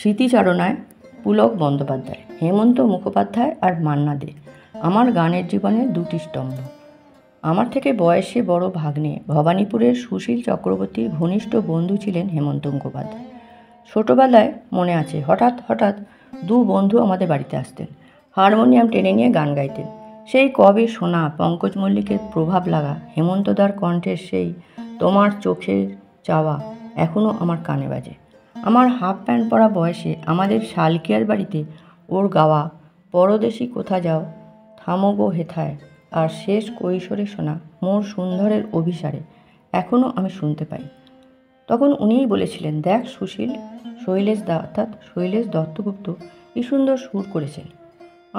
স্মৃতিচারণায় পুলক বন্দ্যোপাধ্যায়, হেমন্ত মুখোপাধ্যায় আর মান্না দে আমার গানের জীবনের দুটি স্তম্ভ। আমার থেকে বয়সে বড় ভাগ্নে ভবানীপুরের সুশীল চক্রবর্তীর ঘনিষ্ঠ বন্ধু ছিলেন হেমন্ত মুখোপাধ্যায়। ছোটোবেলায় মনে আছে, হঠাৎ হঠাৎ দু বন্ধু আমাদের বাড়িতে আসতেন, হারমোনিয়াম টেনে নিয়ে গান গাইতেন। সেই কবে শোনা পঙ্কজ মল্লিকের প্রভাব লাগা হেমন্তদার কণ্ঠের সেই তোমার চোখের চাওয়া এখনও আমার কানে বাজে। আমার হাফ প্যান্ট পরা বয়সে আমাদের শালকিয়ার বাড়িতে ওর গাওয়া পরদেশি কোথা যাও, থামো গো হেথায় আর শেষ কৈশোরে শোনা মোর সুন্দরের অভিসারে এখনও আমি শুনতে পাই। তখন উনিই বলেছিলেন, দেখ সুশীল, শৈলেশ দত্তগুপ্ত কি সুন্দর সুর করেছেন।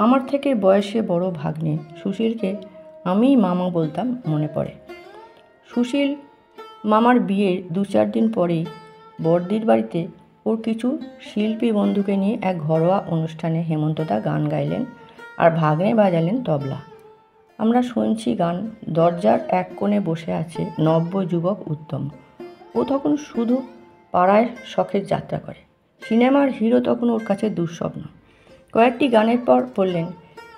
আমার থেকে বয়সে বড় ভাগ্নে সুশীলকে আমিই মামা বলতাম মনে পড়ে। সুশীল মামার বিয়ের 2-4 দিন পরেই বড়দির বাড়িতে ওর কিছু শিল্পী বন্ধুকে নিয়ে এক ঘরোয়া অনুষ্ঠানে হেমন্তদা গান গাইলেন আর ভাগ্নে বাজালেন তবলা। আমরা শুনছি গান। দরজার এক কোণে বসে আছে নব্য যুবক উত্তম। ও তখন শুধু পাড়ায় শখের যাত্রা করে। সিনেমার হিরো তখন ওর কাছে দুঃস্বপ্ন। কয়েকটি গানের পর বললেন,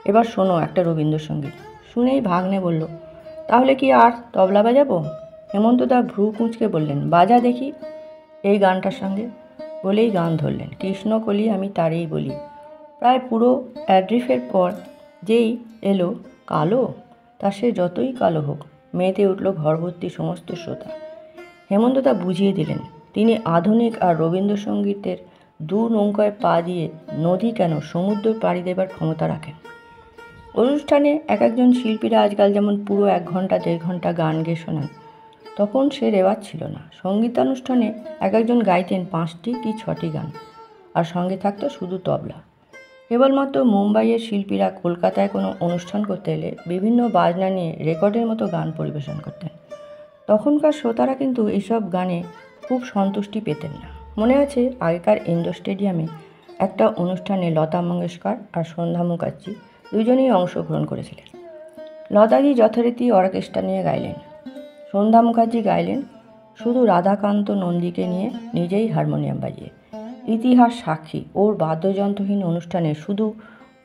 এবার শোনো একটা রবীন্দ্রসঙ্গীত। শুনেই ভাগ্নে বলল, তাহলে কি আর তবলা বাজাবো? হেমন্তদা ভ্রু কুঁচকে বললেন, বাজা দেখি এই গানটার সঙ্গে। বলেই গান ধরলেন, কৃষ্ণকলি আমি তারেই বলি। প্রায় পুরো অ্যাড্রিফের পর যেই এলো কালো, তা সে যতই কালো হোক, মেতে উঠল ঘরভর্তি সমস্ত শ্রোতা। হেমন্তদা বুঝিয়ে দিলেন, তিনি আধুনিক আর রবীন্দ্রসঙ্গীতের দু নৌকায় পা দিয়ে নদী কেন সমুদ্র পাড়ি দেবার ক্ষমতা রাখেন। অনুষ্ঠানে একজন শিল্পীরা আজকাল যেমন পুরো 1 ঘন্টা 1.5 ঘন্টা গান গেয়ে শোনান, তখন সে রেওয়াজ ছিল না। সঙ্গীতানুষ্ঠানে একজন গাইতেন 5টি কি 6টি গান, আর সঙ্গে থাকতো শুধু তবলা। কেবলমাত্র মুম্বাইয়ের শিল্পীরা কলকাতায় কোনো অনুষ্ঠান করতে এলে বিভিন্ন বাজনা নিয়ে রেকর্ডের মতো গান পরিবেশন করতেন। তখনকার শ্রোতারা কিন্তু এইসব গানে খুব সন্তুষ্টি পেতেন না। মনে আছে, আগেকার ইন্ডোর স্টেডিয়ামে একটা অনুষ্ঠানে লতা মঙ্গেশকর আর সন্ধ্যা মুখার্জি দুজনেই অংশগ্রহণ করেছিলেন। লতাজি যথারীতি অর্কেস্ট্রা নিয়ে গাইলেন, সন্ধ্যা মুখার্জি গাইলেন শুধু রাধাকান্ত নন্দীকে নিয়ে নিজেই হারমোনিয়াম বাজিয়ে। ইতিহাস সাক্ষী, ওর বাদ্যযন্ত্রহীন অনুষ্ঠানে শুধু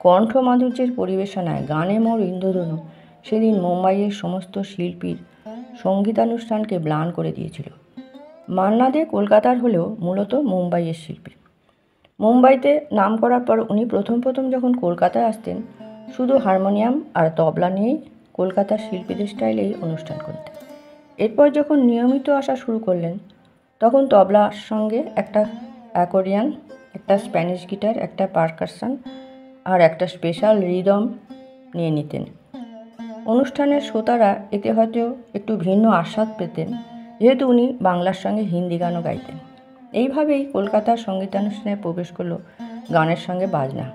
কণ্ঠমাধুর্যের পরিবেশনায় গানে মোর ইন্দ্রধনু সেদিন মুম্বাইয়ের সমস্ত শিল্পীর সঙ্গীতানুষ্ঠানকে ম্লান করে দিয়েছিল। মান্না দে কলকাতার হলেও মূলত মুম্বাইয়ের শিল্পী। মুম্বাইতে নাম করার পর উনি প্রথম যখন কলকাতায় আসতেন, শুধু হারমোনিয়াম আর তবলা নিয়েই কলকাতার শিল্পীদের স্টাইলেই অনুষ্ঠান করতেন। এরপর যখন নিয়মিত আসা শুরু করলেন, তখন তবলার সঙ্গে একটা অ্যাকর্ডিয়ন, একটা স্প্যানিশ গিটার, একটা পারকাশন আর একটা স্পেশাল রিদম নিয়ে নিতেন। অনুষ্ঠানের শ্রোতারা এতে হয়তো একটু ভিন্ন আস্বাদ পেতেন, যেহেতু উনি বাংলার সঙ্গে হিন্দি গানও গাইতেন। এইভাবেই কলকাতার সঙ্গীতানুষ্ঠানে প্রবেশ করলো গানের সঙ্গে বাজনা।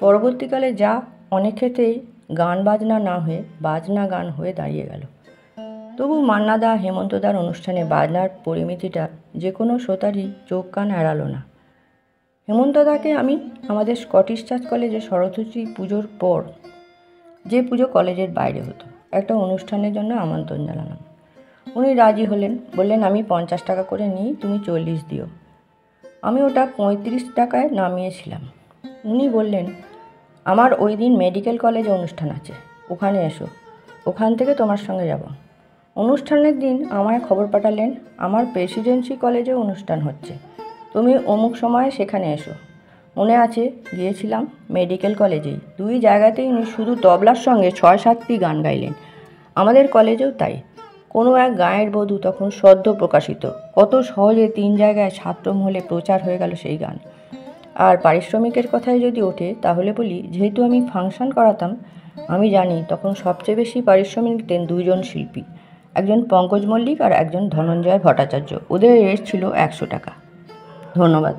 পরবর্তীকালে যা অনেক ক্ষেত্রেই গান বাজনা না হয়ে বাজনা গান হয়ে দাঁড়িয়ে গেল। তবু মান্নাদা হেমন্তদার অনুষ্ঠানে বাজনার পরিমিতিটা যে কোনো শ্রোতারই চোখ কান এড়ালো না। হেমন্তদাকে আমি আমাদের স্কটিশ চার্চ কলেজে সরস্বতী পুজোর পর, যে পুজো কলেজের বাইরে হতো, একটা অনুষ্ঠানের জন্য আমন্ত্রণ জানালাম। উনি রাজি হলেন, বললেন আমি 50 টাকা করে নিই, তুমি 40 দিও। আমি ওটা 35 টাকায় নামিয়েছিলাম। উনি বললেন, আমার ওই দিন মেডিকেল কলেজে অনুষ্ঠান আছে, ওখানে এসো, ওখান থেকে তোমার সঙ্গে যাব। অনুষ্ঠানের দিন আমায় খবর পাঠালেন, আমার প্রেসিডেন্সি কলেজে অনুষ্ঠান হচ্ছে, তুমি অমুক সময়ে সেখানে এসো। মনে আছে, গিয়েছিলাম মেডিকেল কলেজেই। 2 জায়গাতেই উনি শুধু তবলার সঙ্গে 6-7টি গান গাইলেন। আমাদের কলেজেও তাই। কোনো এক গাঁয়ের বধূ তখন সদ্য প্রকাশিত, কত সহজে 3 জায়গায় ছাত্রমহলে প্রচার হয়ে গেল সেই গান। আর পারিশ্রমিকের কথায় যদি ওঠে, তাহলে বলি, যেহেতু আমি ফাংশন করাতাম, আমি জানি তখন সবচেয়ে বেশি পারিশ্রমিক দিতেন 2 জন শিল্পী, একজন পঙ্কজ মল্লিক আর একজন ধনঞ্জয় ভট্টাচার্য। ওদের রেট ছিল 100 টাকা। ধন্যবাদ।